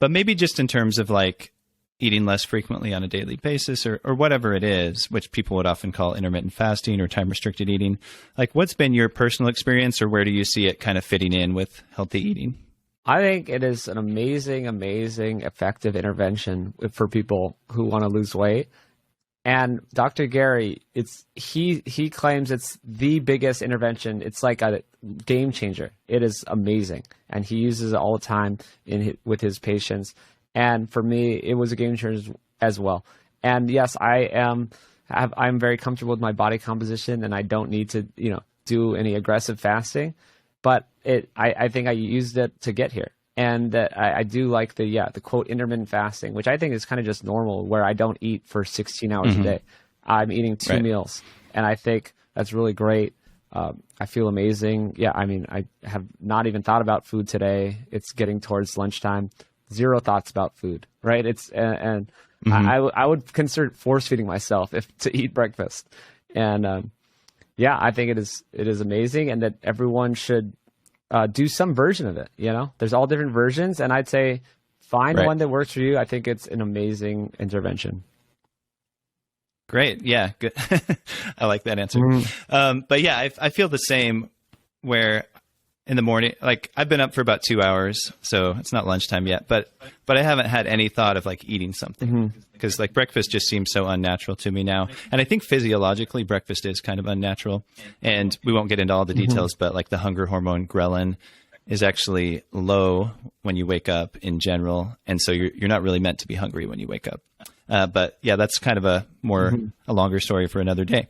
But maybe just in terms of like eating less frequently on a daily basis or whatever it is, which people would often call intermittent fasting or time restricted eating. Like what's been your personal experience or where do you see it kind of fitting in with healthy eating? I think it is an amazing, amazing, effective intervention for people who want to lose weight. And Dr. Gary, he claims it's the biggest intervention. It's like a game changer. It is amazing. And he uses it all the time with his patients. And for me, it was a game changer as well. And yes, I'm very comfortable with my body composition, and I don't need to, do any aggressive fasting. But I think I used it to get here. And I do like the quote intermittent fasting, which I think is kind of just normal, where I don't eat for 16 hours a day. I'm eating two meals, and I think that's really great. I feel amazing. Yeah, I mean, I have not even thought about food today. It's getting towards lunchtime. Zero thoughts about food, right? I would consider force feeding myself to eat breakfast, and I think it is amazing, and that everyone should do some version of it. There's all different versions, and I'd say find one that works for you. I think it's an amazing intervention. Great, yeah, good. I like that answer. But yeah, I feel the same. Where in the morning, like I've been up for about 2 hours, so it's not lunchtime yet, but I haven't had any thought of like eating something because like breakfast just seems so unnatural to me now. And I think physiologically breakfast is kind of unnatural, and we won't get into all the details, but like the hunger hormone ghrelin is actually low when you wake up in general. And so you're not really meant to be hungry when you wake up. But yeah, that's kind of a longer story for another day.